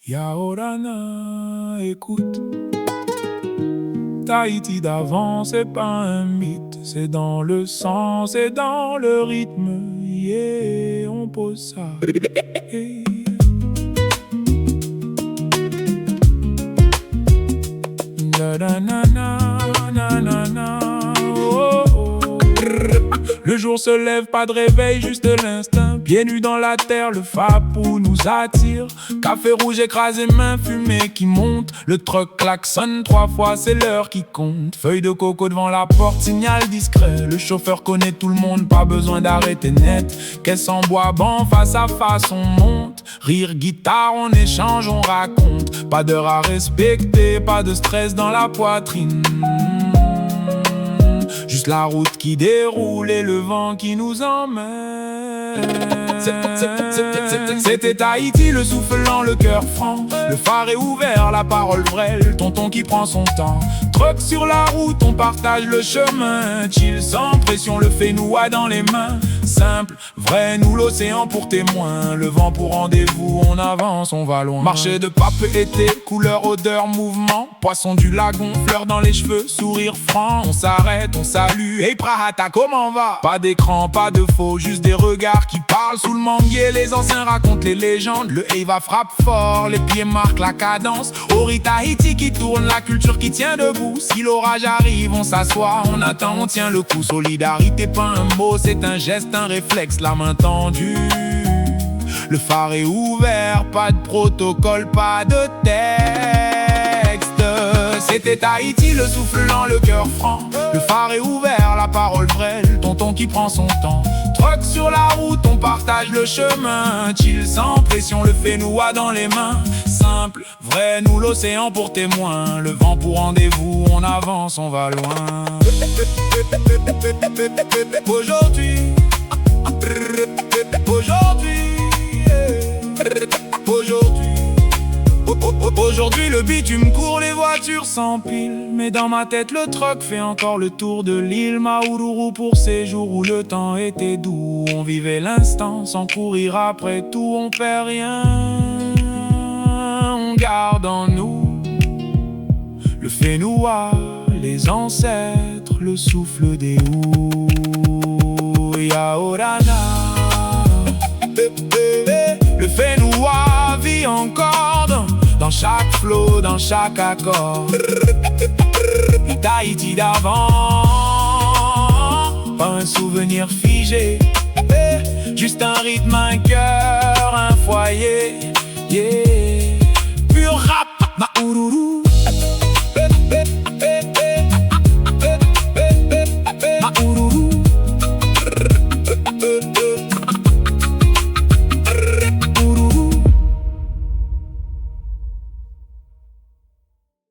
Yaorana, écoute. Tahiti d'avant, c'est pas un mythe. C'est dans le sang, c'est dans le rythme. Yeah, on pose ça. Yeah. Na na na na na na. Oh, oh. Le jour se lève, pas de réveil, juste l'instinct. Pieds nus dans la terre, le fapou nous attire. Café rouge écrasé, main fumée qui monte. Le truck klaxonne 3 fois, c'est l'heure qui compte. Feuille de coco devant la porte, signal discret. Le chauffeur connaît tout le monde, pas besoin d'arrêter net. Caisse en bois banc, face à face on monte. Rire, guitare, on échange, on raconte. Pas d'heure à respecter, pas de stress dans la poitrine. Juste la route qui déroule et le vent qui nous emmène. C'était Tahiti, le soufflant, le cœur franc. Le phare est ouvert, la parole vraie, le tonton qui prend son temps. Truck sur la route, on partage le chemin. Chill sans pression, le fait-nous-a dans les mains. Simple, vrai, nous l'océan pour témoin. Le vent pour rendez-vous, on avance, on va loin. Marché de pape été, couleur, odeur, mouvement. Poisson du lagon, fleurs dans les cheveux, sourire franc. On s'arrête, on salue, hey Prahata, comment va? Pas d'écran, pas de faux, juste des regards qui parlent sous le manguier. Les anciens racontent les légendes, le Eva frappe fort, les pieds marquent la cadence. Ori Tahiti qui tourne, la culture qui tient debout. Si l'orage arrive, on s'assoit, on attend, on tient le coup. Solidarité, pas un mot, c'est un geste, un réflexe, la main tendue. Le phare est ouvert, pas de protocole, pas de texte. C'était Tahiti, le soufflant, le cœur franc. Le phare est ouvert, la parole vraie, le tonton qui prend son temps. Truck sur la route, on partage le chemin. Chill sans pression, le fait-nous-a dans les mains. Simple, vrai, nous l'océan pour témoin. Le vent pour rendez-vous, on avance, on va loin. Aujourd'hui, aujourd'hui le bitume court, les voitures s'empilent. Mais dans ma tête le truck fait encore le tour de l'île Maururu pour ces jours où le temps était doux. On vivait l'instant sans courir après tout, on perd rien. On garde en nous le fait-nous-a, les ancêtres, le souffle des houes. Yaorana, le fait-nous-a vit encore dans chaque flow, dans chaque accord. Tahiti d'avant, pas un souvenir figé, juste un rythme, un cœur, un foyer. Yeah. Pur rap, Maururu.